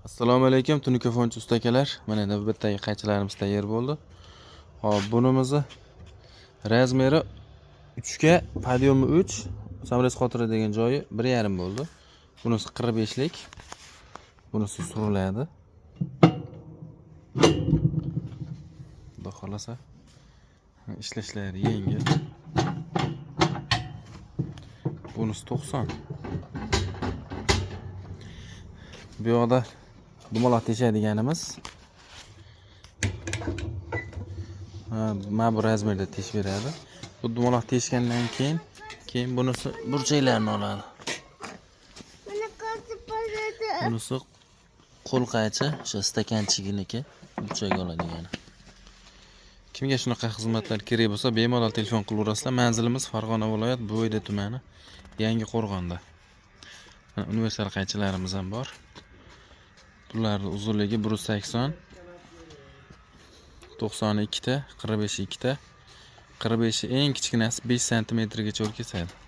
Assalomu alaykum tunukafonchi ustakalar. Mana endi bittagi qaychilarimiz tayyor bo'ldi. Hop, bunimizni razmeri 3 ga, podyomi 3, Samres Xotira degan joyi 1,5 bo'ldi. Bunisi 45 lik. Bunisi suriladi. Xudo xolasa ishlashlari yengil. Bunisi 90. Bu yoqda dumaloq teshadiganimiz. Mana bu razmerda tesh beradi. Bu dumaloq teshgandan keyin bunisi burchaklarni oladi. Bunisi qo'l qaychi, o'sha stakanchiginiki burchak oladigani. Kimga shunaqa xizmatlar kerak bo'lsa, bemalol telefon qilaverasizlar. Manzilimiz Farg'ona viloyat Bo'yda tumani, Yangi Qo'rg'onda. Universal qaychilarimiz ham bor. Bularning uzunligi 180, 92 ta, 45 2 ta. 45 eng kichkinasi 5 sm gacha kesadi.